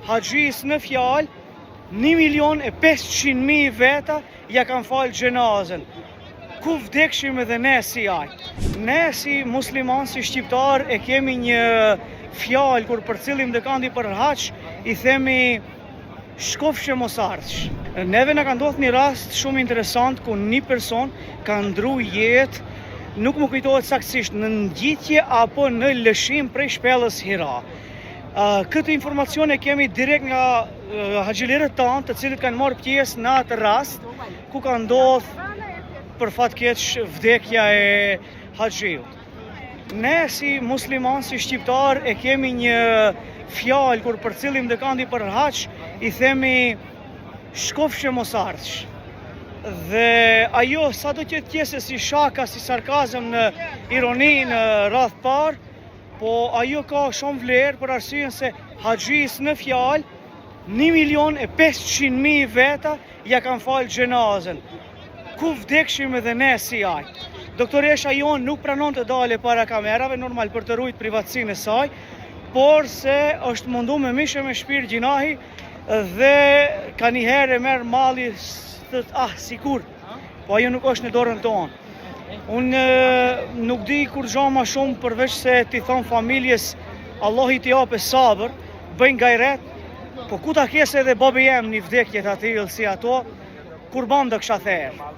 haxhis në fjalë 1.500.000 veta ja kanë falë gjenazën. Ku vdekshim edhe ne si aj. Ne si musliman, si shqiptar, e kemi një fjalë kur përcillim dekandi për haç, i themi shkofshe mos ardhsh. Neve na ka ndodhur një rast shumë interesant ku një person ka ndru jetë, nuk më kujtohet saktësisht, në ngjitje apo në lëshim prej shpellës Hira. Këtë informacion e kemi direkt nga haxhilirët tanë, të cilët kanë marrë pjesë në atë rast ku ka ndodhur për fat keq vdekja e haxhiut. Ne si musliman, si shqiptar, e kemi një fjalë kur përcillim dekandi për haç, i themi shkofshe mos ardhsh. Dhe ajo sa do të jetë si shaka, si sarkazëm, në ironi, në radh parë, po ajo ka shumë vlerë për arsyeën se haxhis në fjalë 1.500.000 veta ja kanë falë gjenazën. Ku vdekshim edhe ne si aj. Doktoresha jonë nuk pranon të dale para kamerave, normal për të ruajtur privatësinë e saj, por se është mundu me mishe me shpirt gjinahi dhe ka një herë e merr malli sikur, po ajo nuk është në dorën tonë. Unë nuk di kur gjo ma shumë përveç se t'i thonë familjes Allah i t'i jape sabër, bëjnë gajret, po ku ta kese edhe babi jem një vdekjet aty si ato, kur bandë kësha therë.